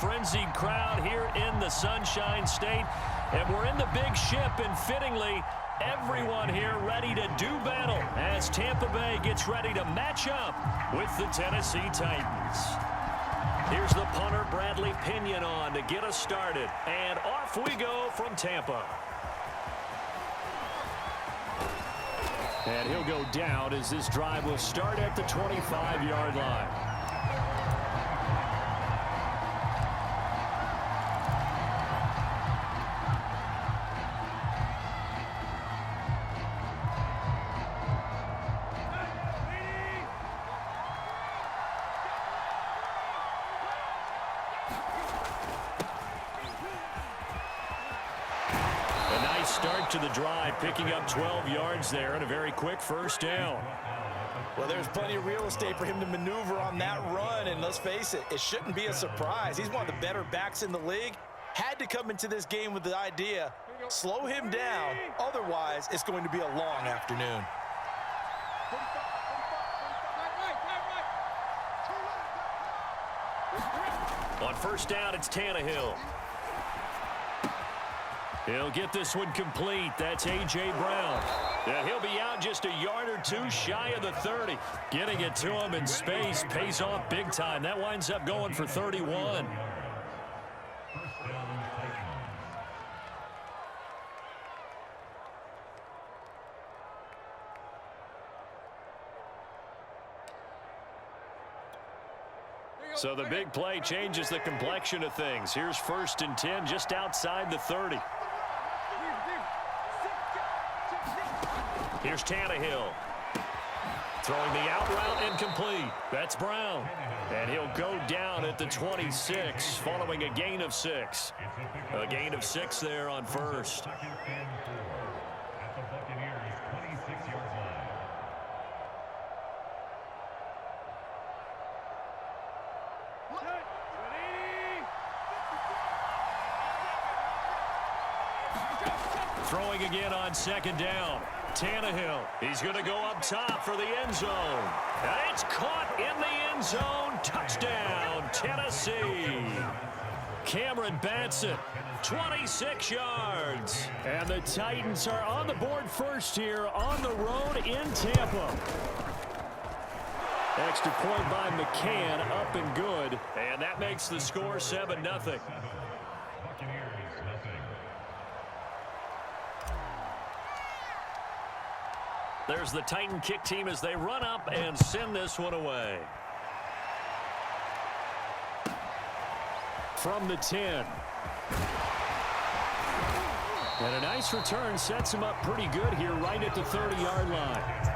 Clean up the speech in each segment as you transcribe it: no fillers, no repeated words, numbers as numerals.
frenzied crowd here in the Sunshine State. And we're in the big ship, and fittingly, everyone here ready to do battle as Tampa Bay gets ready to match up with the Tennessee Titans. Here's the punter, Bradley Pinion, on to get us started. And off we go from Tampa. And he'll go down as this drive will start at the 25-yard line. Start to the drive, picking up 12 yards there and a very quick first down. Well, there's plenty of real estate for him to maneuver on that run, and let's face it, it shouldn't be a surprise. He's one of the better backs in the league. Had to come into this game with the idea, slow him down, otherwise it's going to be a long afternoon. On first down, it's Tannehill. He'll get this one complete. That's A.J. Brown. And he'll be out just a yard or two shy of the 30. Getting it to him in space pays off big time. That winds up going for 31. So the big play changes the complexion of things. Here's 1st and 10 just outside the 30. Here's Tannehill. Throwing the out route incomplete. That's Brown. And he'll go down at the 26 following a gain of 6. A gain of 6 there on first. Throwing again on 2nd down. Tannehill, he's going to go up top for the end zone. And it's caught in the end zone. Touchdown, Tennessee. Cameron Batson, 26 yards. And the Titans are on the board first here on the road in Tampa. Extra point by McCann, up and good. And that makes the score 7-0. There's the Titan kick team as they run up and send this one away. From the 10. And a nice return sets him up pretty good here right at the 30-yard line.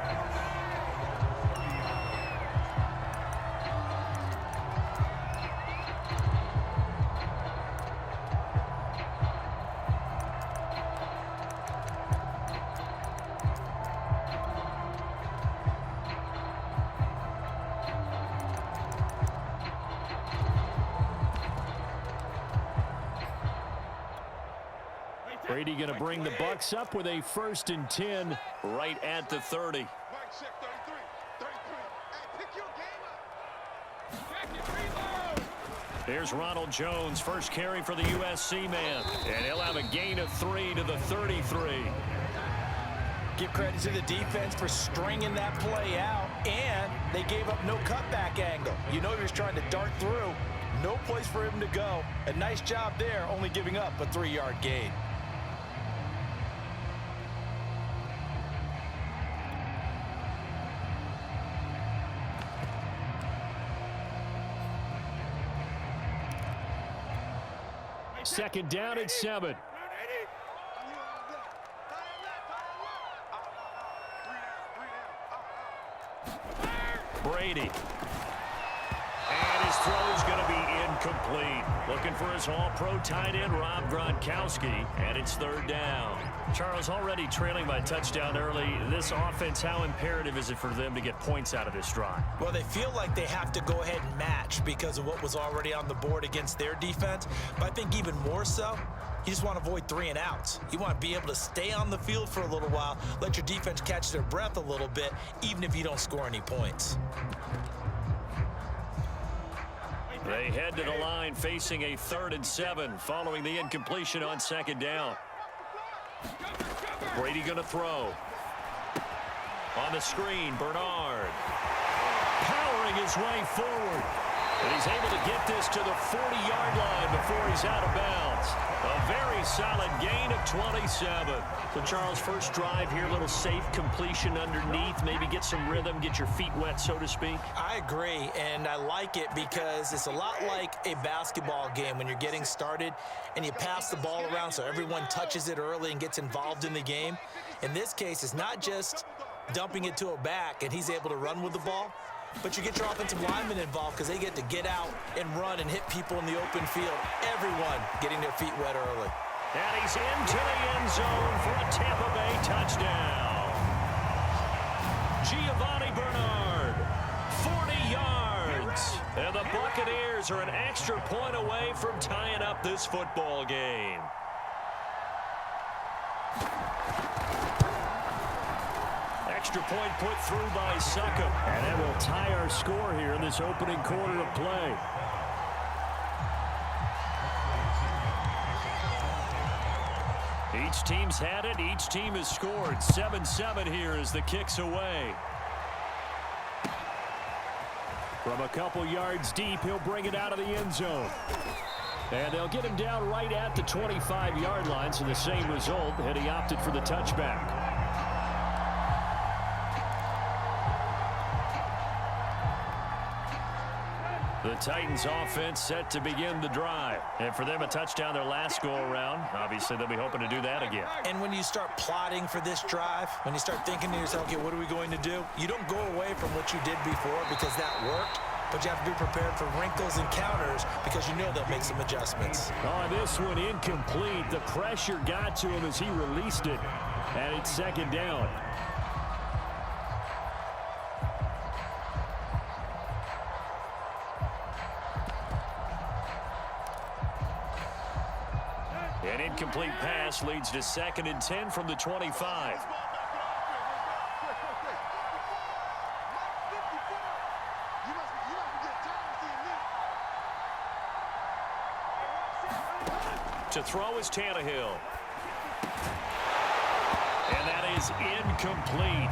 Brady going to bring the Bucs up with a 1st and 10 right at the 30. Here's Ronald Jones, first carry for the USC man. And he'll have a gain of 3 to the 33. Give credit to the defense for stringing that play out, and they gave up no cutback angle. You know he was trying to dart through. No place for him to go. A nice job there, only giving up a 3-yard gain. Second down at 7. Brady. And his throw's going to be incomplete. Looking for his All-Pro tight end, Rob Gronkowski, and it's 3rd down. Charles, already trailing by touchdown early. This offense, how imperative is it for them to get points out of this drive? Well, they feel like they have to go ahead and match because of what was already on the board against their defense. But I think even more so, you just want to avoid 3 and outs. You want to be able to stay on the field for a little while, let your defense catch their breath a little bit, even if you don't score any points. They head to the line facing a 3rd and 7 following the incompletion on 2nd down. Brady going to throw. On the screen, Bernard. Powering his way forward. And he's able to get this to the 40-yard line before he's out of bounds. A very solid gain of 27. So, Charles, first drive here, a little safe completion underneath. Maybe get some rhythm, get your feet wet, so to speak. I agree, and I like it because it's a lot like a basketball game when you're getting started and you pass the ball around so everyone touches it early and gets involved in the game. In this case, it's not just dumping it to a back and he's able to run with the ball, but you get your offensive linemen involved because they get to get out and run and hit people in the open field. Everyone getting their feet wet early. And he's into the end zone for a Tampa Bay touchdown. Giovanni Bernard, 40 yards. And the Buccaneers are an extra point away from tying up this football game. Extra point put through by Succop. And that will tie our score here in this opening quarter of play. Each team's had it. Each team has scored. 7-7 here as the kick's away. From a couple yards deep, he'll bring it out of the end zone. And they'll get him down right at the 25-yard line, so the same result, and he opted for the touchback. The Titans offense set to begin the drive. And for them, a touchdown their last go-around. Obviously, they'll be hoping to do that again. And when you start plotting for this drive, when you start thinking to yourself, okay, what are we going to do? You don't go away from what you did before because that worked, but you have to be prepared for wrinkles and counters because you know they'll make some adjustments. Oh, this one incomplete. The pressure got to him as he released it. And it's 2nd down. An incomplete pass leads to 2nd and 10 from the 25. To throw is Tannehill. And that is incomplete.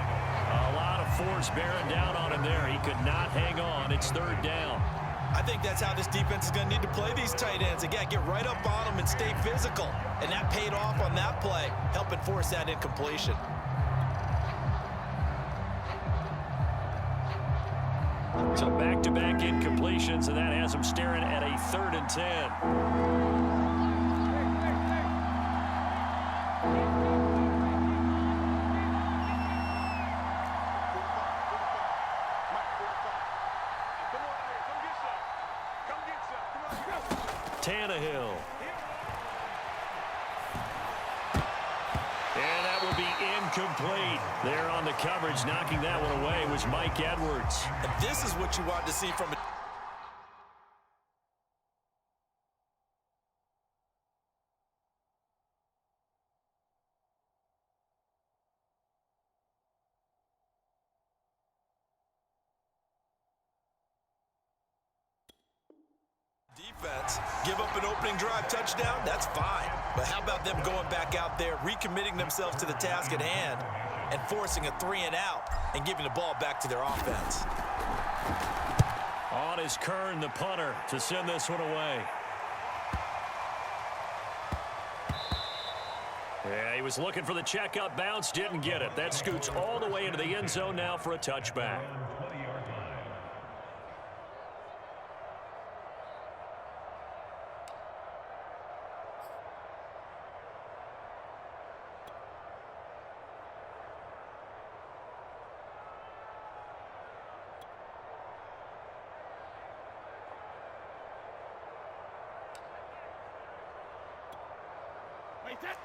A lot of force bearing down on him there. He could not hang on. It's 3rd down. I think that's how this defense is going to need to play these tight ends. Again, get right up on them and stay physical. And that paid off on that play, helping force that incompletion. So back-to-back incompletions, and that has him staring at a 3rd and 10. Tannehill. And that will be incomplete. There on the coverage, knocking that one away was Mike Edwards. And this is what you want to see from a defense. Give up an opening drive touchdown, that's fine. But how about them going back out there, recommitting themselves to the task at hand, and forcing a 3-and-out and giving the ball back to their offense. On is Kern, the punter, to send this one away. Yeah, he was looking for the checkup bounce, didn't get it. That scoots all the way into the end zone now for a touchback.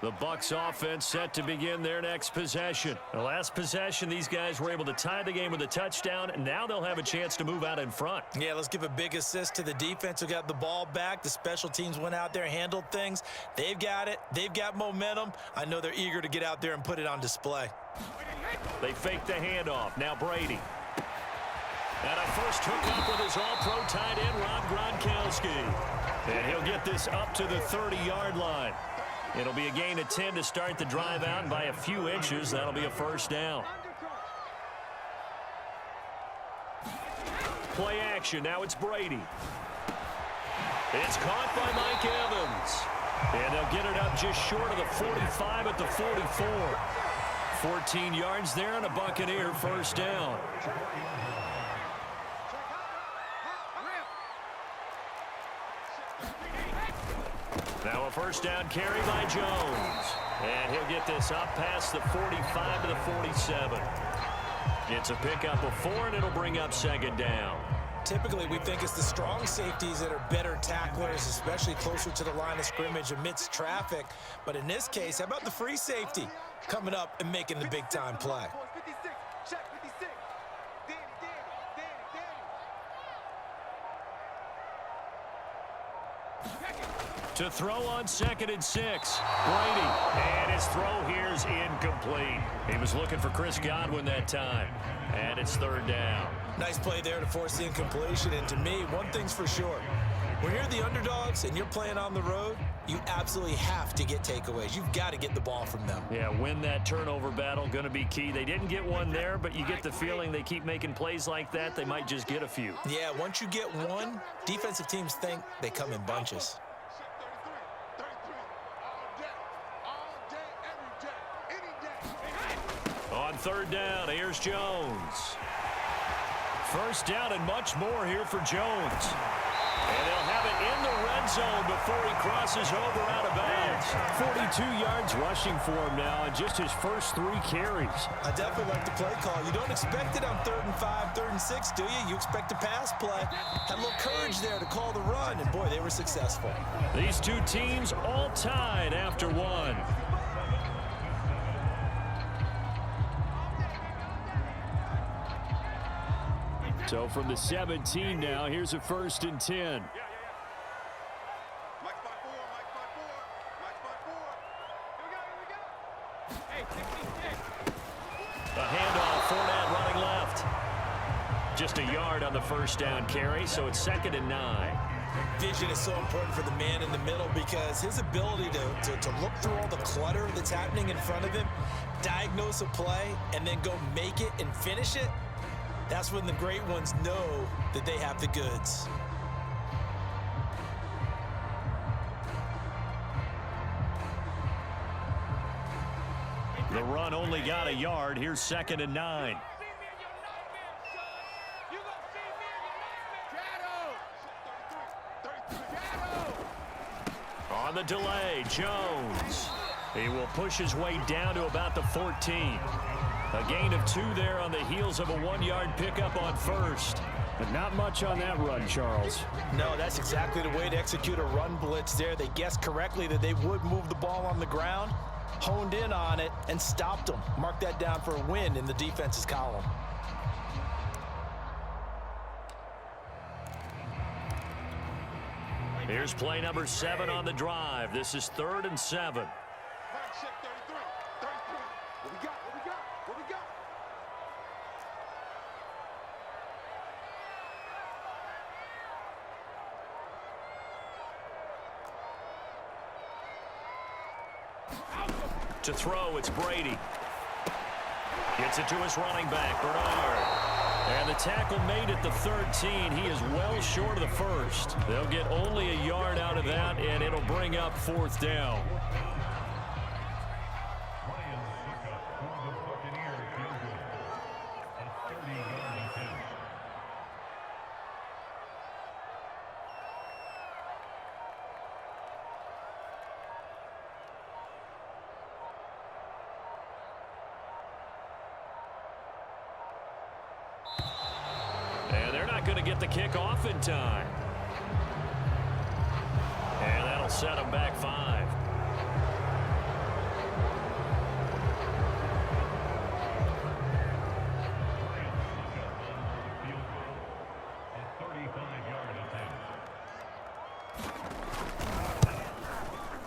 The Bucs offense set to begin their next possession. The last possession, these guys were able to tie the game with a touchdown, and now they'll have a chance to move out in front. Yeah, let's give a big assist to the defense who got the ball back. The special teams went out there, handled things. They've got it. They've got momentum. I know they're eager to get out there and put it on display. They fake the handoff. Now Brady. And a first hookup with his all-pro tight end, Rob Gronkowski. And he'll get this up to the 30-yard line. It'll be a gain of 10 to start the drive out, and by a few inches, that'll be a first down. Play action. Now it's Brady. It's caught by Mike Evans. And they'll get it up just short of the 45 at the 44. 14 yards there and a Buccaneer first down. Now a first down carry by Jones. And he'll get this up past the 45 to the 47. It's a pickup of 4, and it'll bring up second down. Typically, we think it's the strong safeties that are better tacklers, especially closer to the line of scrimmage amidst traffic. But in this case, how about the free safety coming up and making the big-time play? To throw on 2nd and 6. Brady. And his throw here is incomplete. He was looking for Chris Godwin that time. And it's third down. Nice play there to force the incompletion. And to me, one thing's for sure. When you're the underdogs and you're playing on the road, you absolutely have to get takeaways. You've got to get the ball from them. Yeah, win that turnover battle, going to be key. They didn't get one there, but you get the feeling they keep making plays like that, they might just get a few. Yeah, once you get one, defensive teams think they come in bunches. On third down, here's Jones. First down and much more here for Jones. And they'll have it in the red zone before he crosses over out of bounds. 42 yards rushing for him now in just his first 3 carries. I definitely like the play call. You don't expect it on 3rd and 5, 3rd and 6, do you? You expect a pass play. Had a little courage there to call the run, and boy, they were successful. These two teams all tied after 1. So from the 17 now, here's a 1st and 10. A handoff, Fournette running left. Just a yard on the first down carry, so it's 2nd and 9. Vision is so important for the man in the middle because his ability to look through all the clutter that's happening in front of him, diagnose a play, and then go make it and finish it, that's when the great ones know that they have the goods. The run only got a yard. Here's 2nd and 9. On the delay, Jones. He will push his way down to about the 14. A gain of 2 there on the heels of a 1-yard pickup on first. But not much on that run, Charles. No, that's exactly the way to execute a run blitz there. They guessed correctly that they would move the ball on the ground, honed in on it, and stopped them. Mark that down for a win in the defense's column. Here's play number 7 on the drive. This is 3rd and 7. To throw, it's Brady. Gets it to his running back, Bernard. And the tackle made at the 13. He is well short of the first. They'll get only a yard out of that, and it'll bring up 4th down. And they're not going to get the kick off in time. And that'll set them back 5.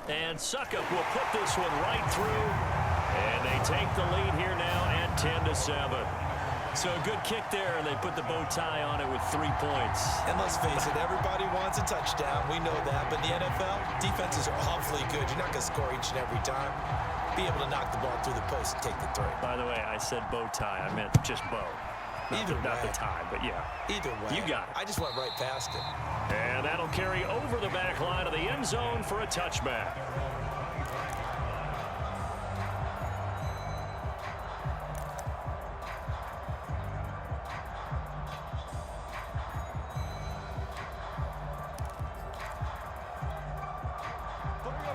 And Suckup will put this one right through. And they take the lead here now at 10-7. So a good kick there, and they put the bow tie on it with 3 points. And let's face it, everybody wants a touchdown. We know that. But in the NFL, defenses are awfully good. You're not going to score each and every time. Be able to knock the ball through the post and take the throw. By the way, I said bow tie. I meant just bow. Not the tie, but yeah. Either way. You got it. I just went right past it. And that'll carry over the back line of the end zone for a touchback.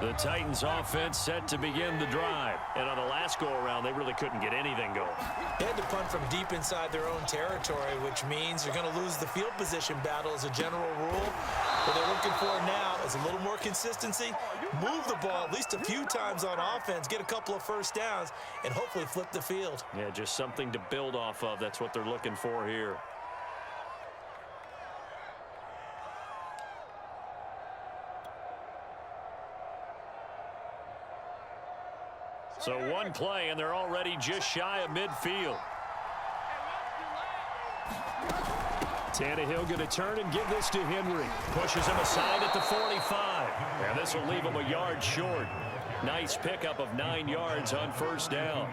The Titans offense set to begin the drive. And on the last go-around, they really couldn't get anything going. They had to punt from deep inside their own territory, which means you're going to lose the field position battle as a general rule. What they're looking for now is a little more consistency, move the ball at least a few times on offense, get a couple of first downs, and hopefully flip the field. Yeah, just something to build off of. That's what they're looking for here. So one play, and they're already just shy of midfield. Tannehill going to turn and give this to Henry. Pushes him aside at the 45. And this will leave him a yard short. Nice pickup of 9 yards on first down.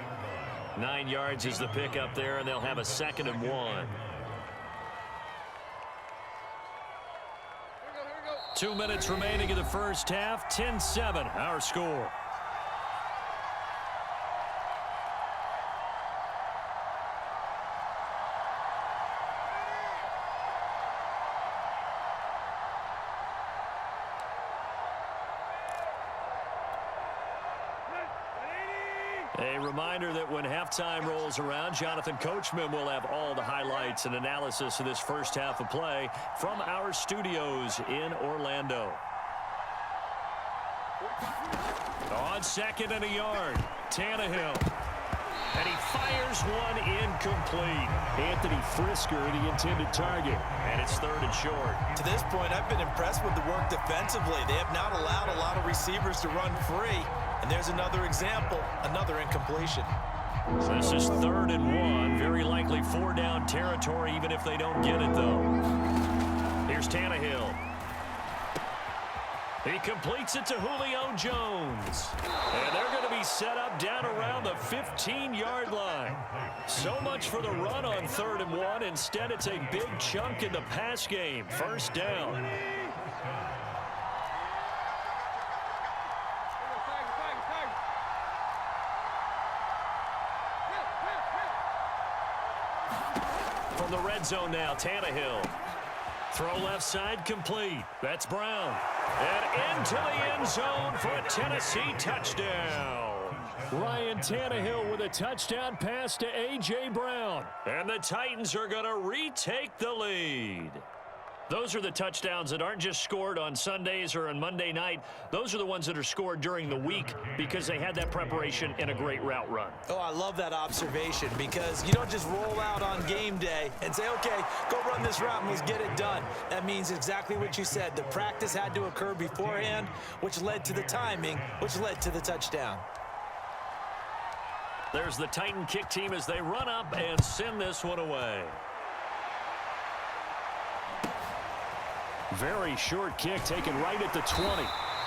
9 yards is the pickup there, and they'll have a 2nd and 1. 2 minutes remaining in the first half. 10-7, our score. A reminder that when halftime rolls around, Jonathan Coachman will have all the highlights and analysis of this first half of play from our studios in Orlando. On 2nd and a yard, Tannehill. And he fires one incomplete. Anthony Frisker, the intended target. And it's 3rd and short. To this point, I've been impressed with the work defensively. They have not allowed a lot of receivers to run free. And there's another example, another incompletion. So this is 3rd and 1. Very likely 4-down territory, even if they don't get it, though. Here's Tannehill. He completes it to Julio Jones. And they're going to be set up down around the 15-yard line. So much for the run on 3rd and 1. Instead, it's a big chunk in the pass game. First down. From the red zone now, Tannehill. Throw left side complete. That's Brown. And into the end zone for a Tennessee touchdown. Ryan Tannehill with a touchdown pass to A.J. Brown. And the Titans are going to retake the lead. Those are the touchdowns that aren't just scored on Sundays or on Monday night. Those are the ones that are scored during the week because they had that preparation and a great route run. Oh, I love that observation because you don't just roll out on game day and say, okay, go run this route and let's get it done. That means exactly what you said. The practice had to occur beforehand, which led to the timing, which led to the touchdown. There's the Titan kick team as they run up and send this one away. Very short kick taken right at the 20.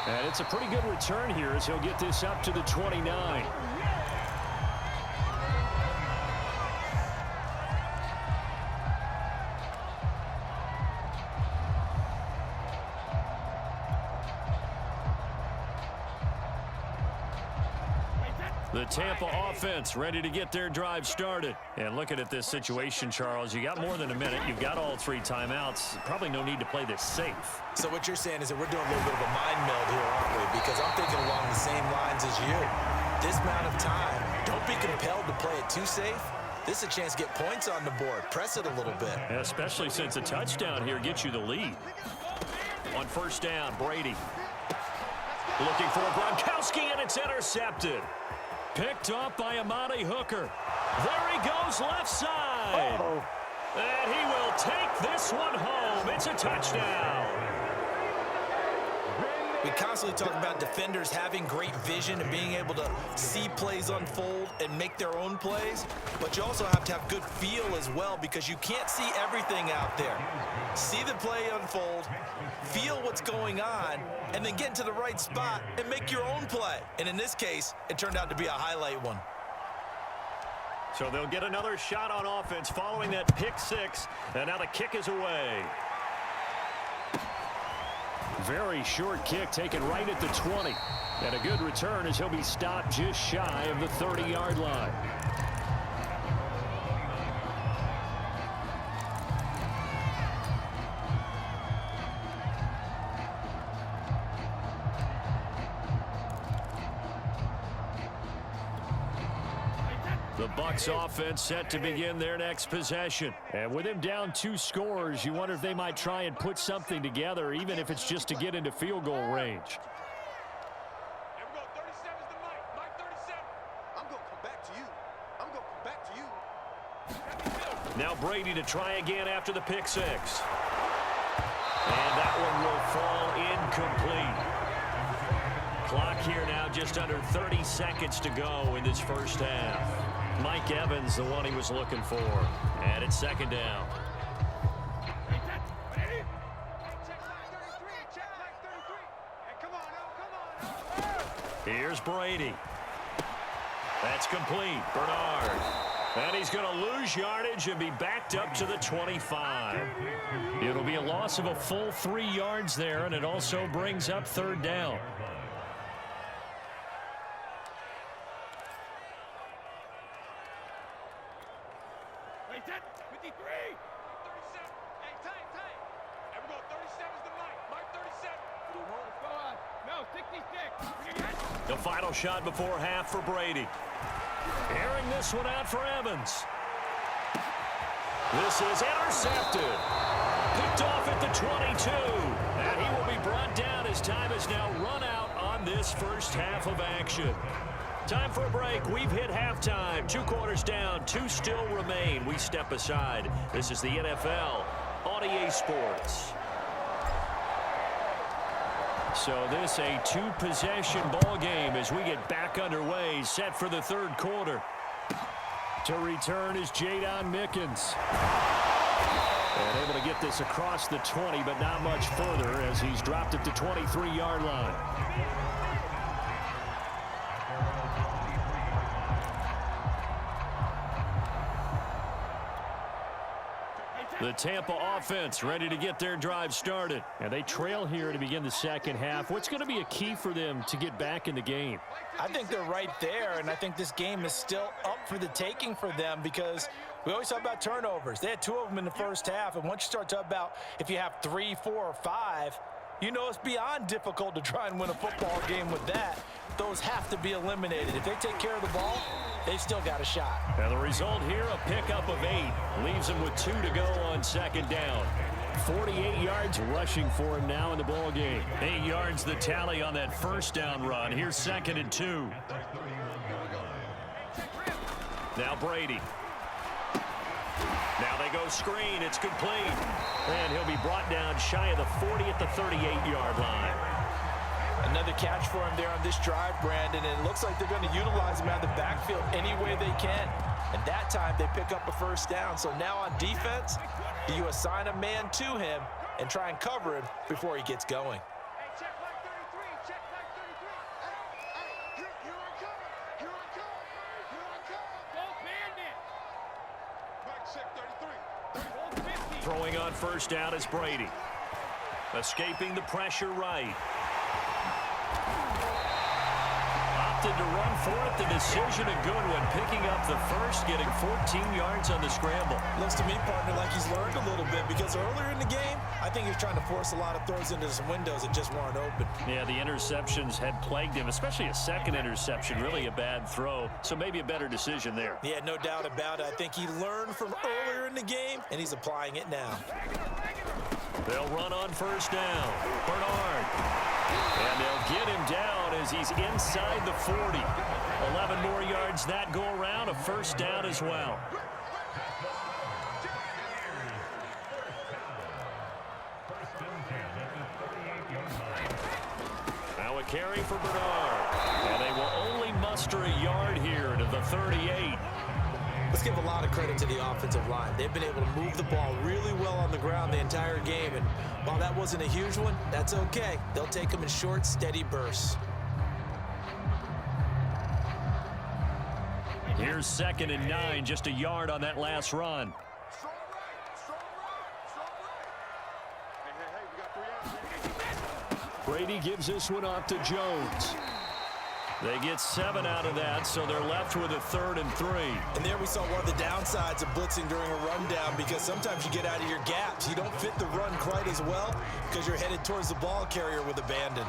And it's a pretty good return here as he'll get this up to the 29. The Tampa offense ready to get their drive started. And looking at this situation, Charles, you got more than a minute. You've got all 3 timeouts. Probably no need to play this safe. So what you're saying is that we're doing a little bit of a mind meld here, aren't we? Because I'm thinking along the same lines as you. This amount of time, don't be compelled to play it too safe. This is a chance to get points on the board. Press it a little bit. Especially since a touchdown here gets you the lead. On first down, Brady. Looking for Gronkowski, and it's intercepted. Picked off by Amani Hooker. There he goes left side. And he will take this one home. It's a touchdown. We constantly talk about defenders having great vision and being able to see plays unfold and make their own plays, but you also have to have good feel as well because you can't see everything out there. See the play unfold, feel what's going on, and then get into the right spot and make your own play. And in this case, it turned out to be a highlight one. So they'll get another shot on offense following that pick six, and now the kick is away. Very short kick taken right at the 20. And a good return as he'll be stopped just shy of the 30-yard line. The Bucs offense set to begin their next possession. And with him down 2 scores, you wonder if they might try and put something together, even if it's just to get into field goal range. Here we go, 37's the Mike. Mike 37. I'm going to come back to you. I'm going to come back to you. Now Brady to try again after the pick six. And that one will fall incomplete. Clock here now just under 30 seconds to go in this first half. Mike Evans, the one he was looking for. And it's second down. Here's Brady. That's complete. Bernard. And he's going to lose yardage and be backed up to the 25. It'll be a loss of a full 3 yards there, and it also brings up third down. The final shot before half for Brady. Airing this one out for Evans. This is intercepted. Picked off at the 22. And he will be brought down as time has now run out on this first half of action. Time for a break. We've hit halftime. 2 quarters down. 2 still remain. We step aside. This is the NFL on EA Sports. So this a 2-possession ball game as we get back underway, set for the third quarter. To return is Jadon Mickens. And able to get this across the 20, but not much further as he's dropped at the 23-yard line. The Tampa offense ready to get their drive started. And they trail here to begin the second half. What's going to be a key for them to get back in the game? I think they're right there, and I think this game is still up for the taking for them because we always talk about turnovers. They had 2 of them in the first half, and once you start talking about if you have 3, 4, or 5, you know it's beyond difficult to try and win a football game with that. Those have to be eliminated. If they take care of the ball, they've still got a shot. And the result here, a pickup of 8. Leaves them with 2 to go on second down. 48 yards rushing for him now in the ball game. 8 yards the tally on that first down run. Here's 2nd and 2. Now Brady. Now they go screen. It's complete. And he'll be brought down shy of the 40 at the 38-yard line. Another catch for him there on this drive, Brandon, and it looks like they're going to utilize him out of the backfield any way they can. And that time they pick up a first down. So now on defense, do you assign a man to him and try and cover him before he gets going? Throwing on first down is Brady. Escaping the pressure right. Opted to run for it. The decision a good one. Picking up the first, getting 14 yards on the scramble. Looks to me, partner, like he's learned a little bit because earlier in the game, I think he was trying to force a lot of throws into some windows that just weren't open. Yeah, the interceptions had plagued him, especially a second interception. Really a bad throw, so maybe a better decision there. Yeah, no doubt about it. I think he learned from earlier in the game, and he's applying it now. They'll run on first down. Bernard. And they'll get him down as he's inside the 40. 11 more yards that go around, a first down as well. carry for Bernard. And they will only muster a yard here to the 38. Let's give a lot of credit to the offensive line. They've been able to move the ball really well on the ground the entire game. And while that wasn't a huge one, that's okay. They'll take them in short, steady bursts. Here's 2nd and 9, just a yard on that last run. Strong right, strong right, strong right. Hey, we got 3 outs. Brady gives this one off to Jones. They get 7 out of that, so they're left with a 3rd and 3. And there we saw one of the downsides of blitzing during a rundown, because sometimes you get out of your gaps. You don't fit the run quite as well because you're headed towards the ball carrier with abandon.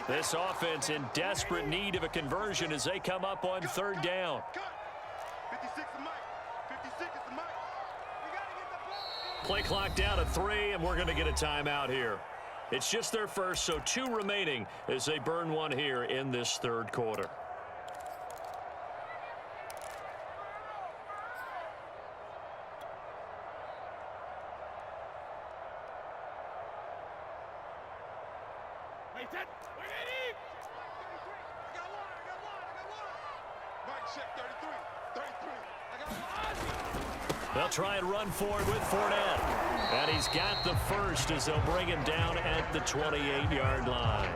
This offense in desperate need of a conversion as they come up on 3rd down. 56 is Mike. 56 is the Mike. We got to get the ball. Play clock down to 3, and we're going to get a timeout here. It's just their first, so 2 remaining as they burn one here in this 3rd quarter. They'll try and run forward with Fournette. And he's got the first as they'll bring him down at the 28-yard line.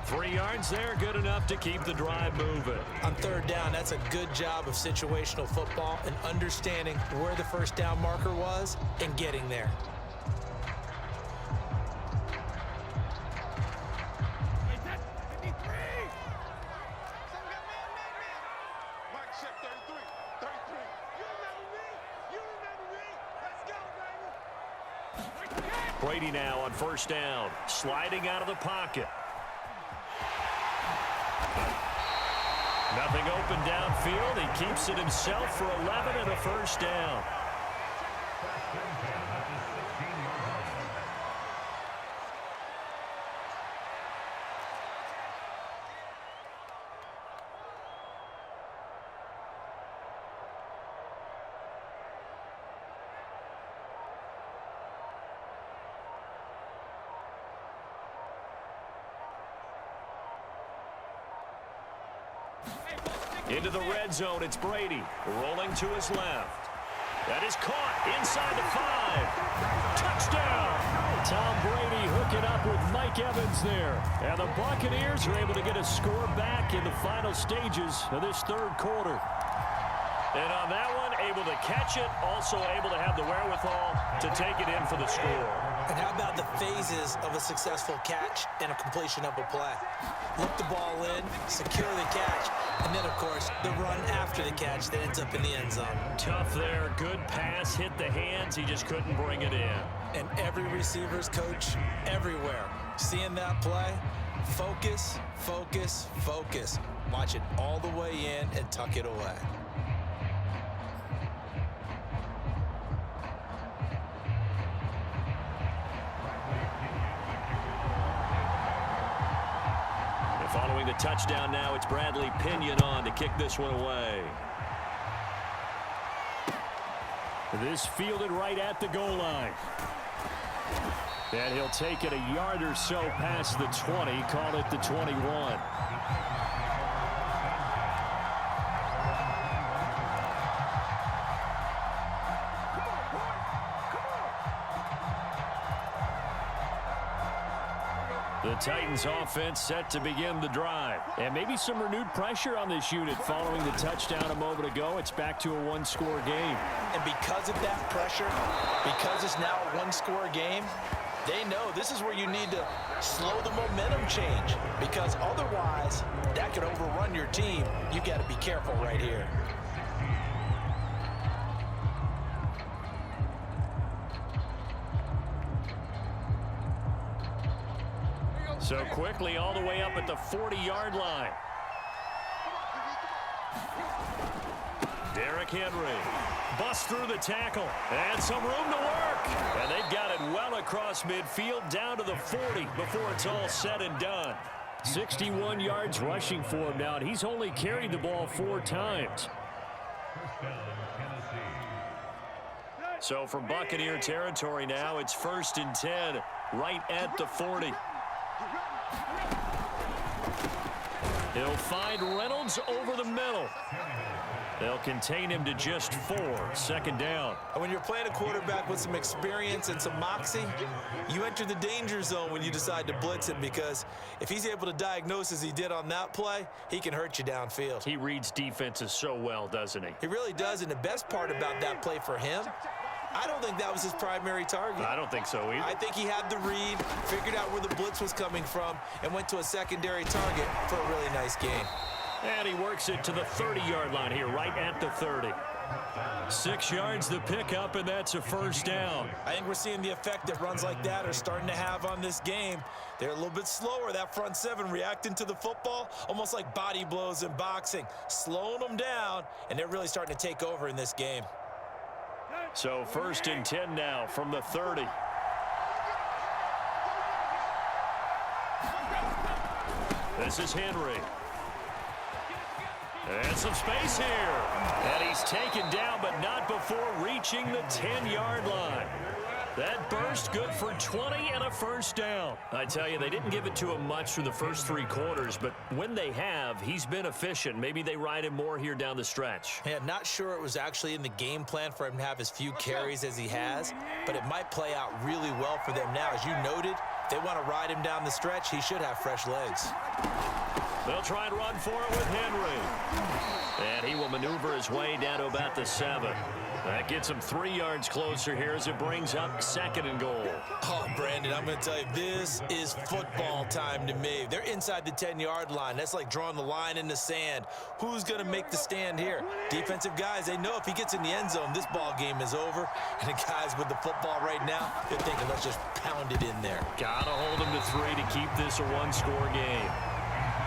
3 yards there, good enough to keep the drive moving. On 3rd down, that's a good job of situational football and understanding where the first down marker was and getting there. Brady now on 1st down, sliding out of the pocket. Nothing open downfield. He keeps it himself for 11 and a 1st down. Into the red zone, it's Brady, rolling to his left. That is caught inside the 5. Touchdown! Tom Brady hooking up with Mike Evans there. And the Buccaneers are able to get a score back in the final stages of this 3rd quarter. And on that one, able to catch it, also able to have the wherewithal to take it in for the score. And how about the phases of a successful catch and a completion of a play? Look the ball in, secure the catch, and then, of course, the run after the catch that ends up in the end zone. Tough there. Good pass. Hit the hands. He just couldn't bring it in. And every receiver's coach everywhere. Seeing that play, focus, focus, focus. Watch it all the way in and tuck it away. Following the touchdown now, it's Bradley Pinion on to kick this one away. This fielded right at the goal line. And he'll take it a yard or so past the 20, call it the 21. The Titans offense set to begin the drive. And maybe some renewed pressure on this unit following the touchdown a moment ago. It's back to a 1-score game. And because of that pressure, because it's now a 1-score game, they know this is where you need to slow the momentum change. Because otherwise, that could overrun your team. You got to be careful right here. So quickly all the way up at the 40-yard line. Derrick Henry busts through the tackle and some room to work. And they've got it well across midfield down to the 40 before it's all said and done. 61 yards rushing for him now, and he's only carried the ball 4 times. So from Buccaneer territory now, it's 1st and 10 right at the 40. He'll find Reynolds over the middle. They'll contain him to just 4. 2nd down. And when you're playing a quarterback with some experience and some moxie, you enter the danger zone when you decide to blitz him, because if he's able to diagnose as he did on that play, he can hurt you downfield. He reads defenses so well, doesn't he? He really does, and the best part about that play for him, I don't think that was his primary target. I don't think so either. I think he had the read, figured out where the blitz was coming from, and went to a secondary target for a really nice game. And he works it to the 30-yard line here, right at the 30. 6 yards the pickup, and that's a 1st down. I think we're seeing the effect that runs like that are starting to have on this game. They're a little bit slower, that front 7 reacting to the football, almost like body blows in boxing, slowing them down, and they're really starting to take over in this game. So 1st and 10 now from the 30. This is Henry. And some space here. And he's taken down, but not before reaching the 10-yard line. That burst good for 20 and a 1st down. I tell you, they didn't give it to him much through the first 3 quarters, but when they have, he's been efficient. Maybe they ride him more here down the stretch. Yeah, not sure it was actually in the game plan for him to have as few carries as he has, but it might play out really well for them now. As you noted, if they want to ride him down the stretch, he should have fresh legs. They'll try and run for it with Henry. And he will maneuver his way down to about the 7. That gets him 3 yards closer here as it brings up 2nd and goal. Oh, Brandon, I'm going to tell you, this is football time to me. They're inside the 10-yard line. That's like drawing the line in the sand. Who's going to make the stand here? Defensive guys, they know if he gets in the end zone, this ball game is over. And the guys with the football right now, they're thinking, let's just pound it in there. Got to hold him to 3 to keep this a 1-score game.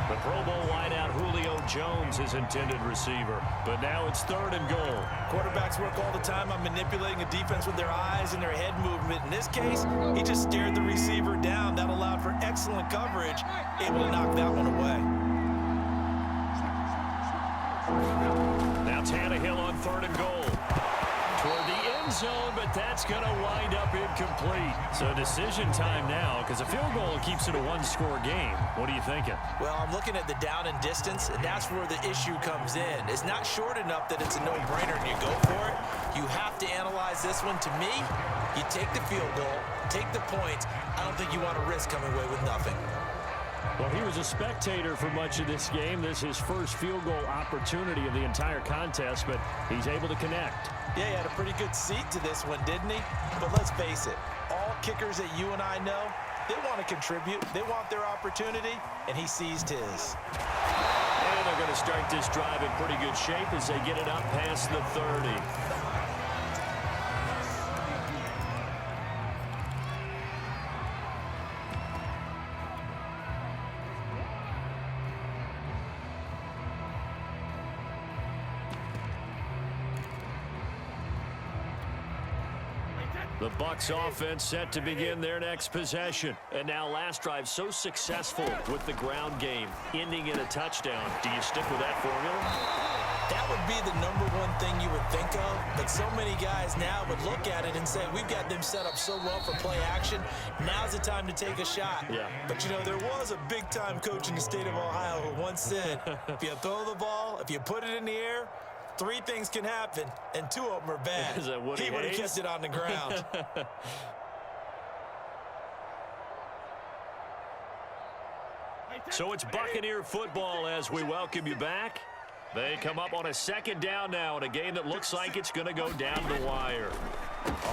The Pro Bowl wideout Julio Jones is intended receiver, but now it's 3rd and goal. Quarterbacks work all the time on manipulating a defense with their eyes and their head movement. In this case, he just stared the receiver down. That allowed for excellent coverage, able to knock that one away. Now Tannehill on 3rd and goal. Toward the end zone, but that's going to wind up incomplete. So decision time now, because a field goal keeps it a 1-score game. What are you thinking? Well, I'm looking at the down and distance, and that's where the issue comes in. It's not short enough that it's a no-brainer and you go for it. You have to analyze this one. To me, you take the field goal, take the points. I don't think you want to risk coming away with nothing. Well, he was a spectator for much of this game. This is his first field goal opportunity of the entire contest, but he's able to connect. Yeah, he had a pretty good seat to this one, didn't he? But let's face it, all kickers that you and I know, they want to contribute. They want their opportunity, and he seized his. And they're going to start this drive in pretty good shape as they get it up past the 30. The Bucs offense set to begin their next possession. And now last drive so successful with the ground game, ending in a touchdown. Do you stick with that formula? That would be the #1 thing you would think of, but so many guys now would look at it and say, we've got them set up so well for play action, now's the time to take a shot. Yeah. But, you know, there was a big-time coach in the state of Ohio who once said, if you throw the ball, if you put it in the air, 3 things can happen, and 2 of them are bad. Is that Woody He would have Hayes? kept it on the ground. So it's Buccaneer football as we welcome you back. They come up on a 2nd down now in a game that looks like it's going to go down the wire.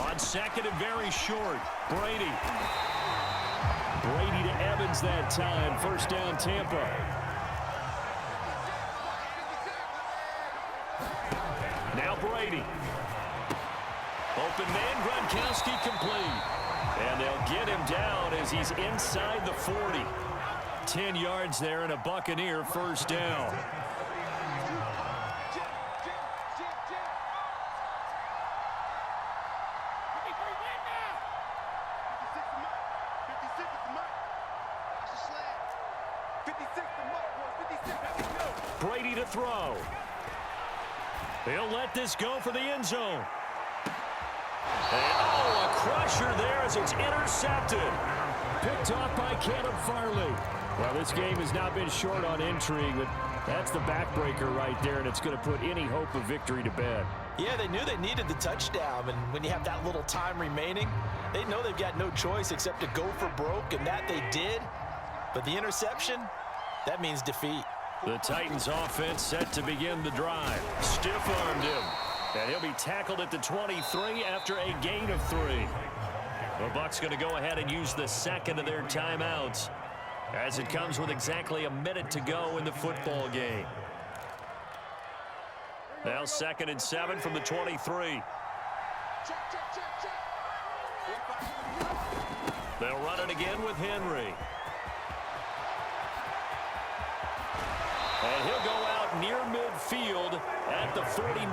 On 2nd and very short, Brady. Brady to Evans that time. 1st down, Tampa. Now Brady. Open man, Gronkowski complete. And they'll get him down as he's inside the 40. 10 yards there and a Buccaneer 1st down. 56 to Mike, boys. 56. Here we go. Brady to throw. He'll let this go for the end zone. And, oh, a crusher there as it's intercepted. Picked off by Caleb Farley. Well, this game has not been short on intrigue, but that's the backbreaker right there, and it's going to put any hope of victory to bed. Yeah, they knew they needed the touchdown, and when you have that little time remaining, they know they've got no choice except to go for broke, and that they did. But the interception, that means defeat. The Titans offense set to begin the drive. Stiff-armed him. And he'll be tackled at the 23 after a gain of 3. The Bucs going to go ahead and use the second of their timeouts as it comes with exactly a minute to go in the football game. Now 2nd and 7 from the 23. They'll run it again with Henry. And he'll go out near midfield at the 49.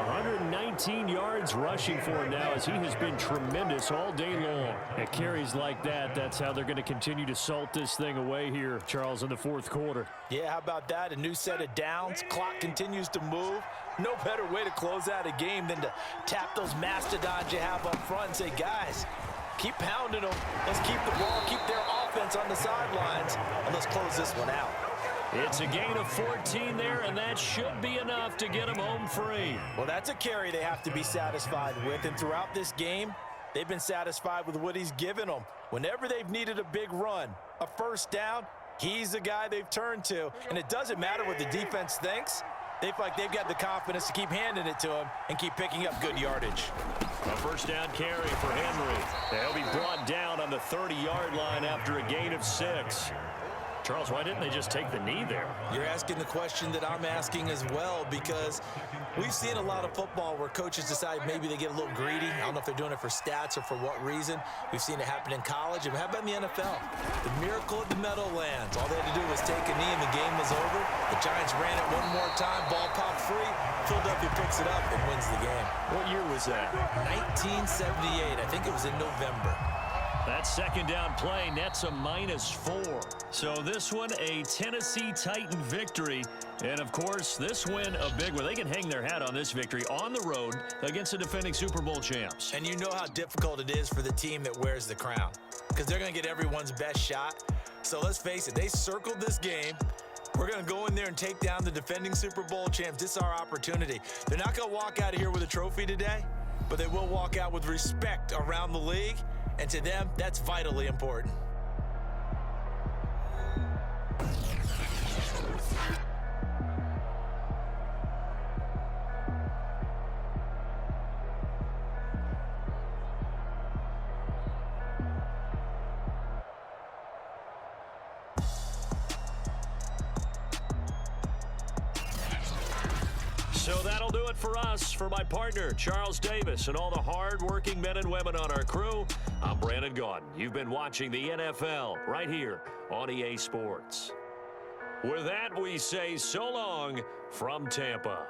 119 yards rushing for him now as he has been tremendous all day long. At carries like that, that's how they're going to continue to salt this thing away here, Charles, in the 4th quarter. Yeah, how about that? A new set of downs. Clock continues to move. No better way to close out a game than to tap those mastodons you have up front and say, guys, keep pounding them. Let's keep the ball, keep their offense on the sidelines, and let's close this one out. It's a gain of 14 there, and that should be enough to get them home free. Well, that's a carry they have to be satisfied with, and throughout this game, they've been satisfied with what he's given them. Whenever they've needed a big run, a first down, he's the guy they've turned to, and it doesn't matter what the defense thinks. They feel like they've got the confidence to keep handing it to him and keep picking up good yardage. A first down carry for Henry. They'll be brought down on the 30-yard line after a gain of 6. Charles, why didn't they just take the knee there? You're asking the question that I'm asking as well, because we've seen a lot of football where coaches decide maybe they get a little greedy. I don't know if they're doing it for stats or for what reason. We've seen it happen in college, and how about in the NFL? The miracle of the Meadowlands. All they had to do was take a knee and the game was over. The Giants ran it one more time, ball popped free. Philadelphia picks it up and wins the game. What year was that? 1978. I think it was in November. That second down play nets a -4. So this one, a Tennessee Titan victory. And, of course, this win, a big one. They can hang their hat on this victory on the road against the defending Super Bowl champs. And you know how difficult it is for the team that wears the crown, because they're going to get everyone's best shot. So let's face it, they circled this game. We're going to go in there and take down the defending Super Bowl champs. This is our opportunity. They're not going to walk out of here with a trophy today, but they will walk out with respect around the league. And to them, that's vitally important. So that'll do it for us. For my partner, Charles Davis, and all the hard-working men and women on our crew, I'm Brandon Gaudin. You've been watching the NFL right here on EA Sports. With that, we say so long from Tampa.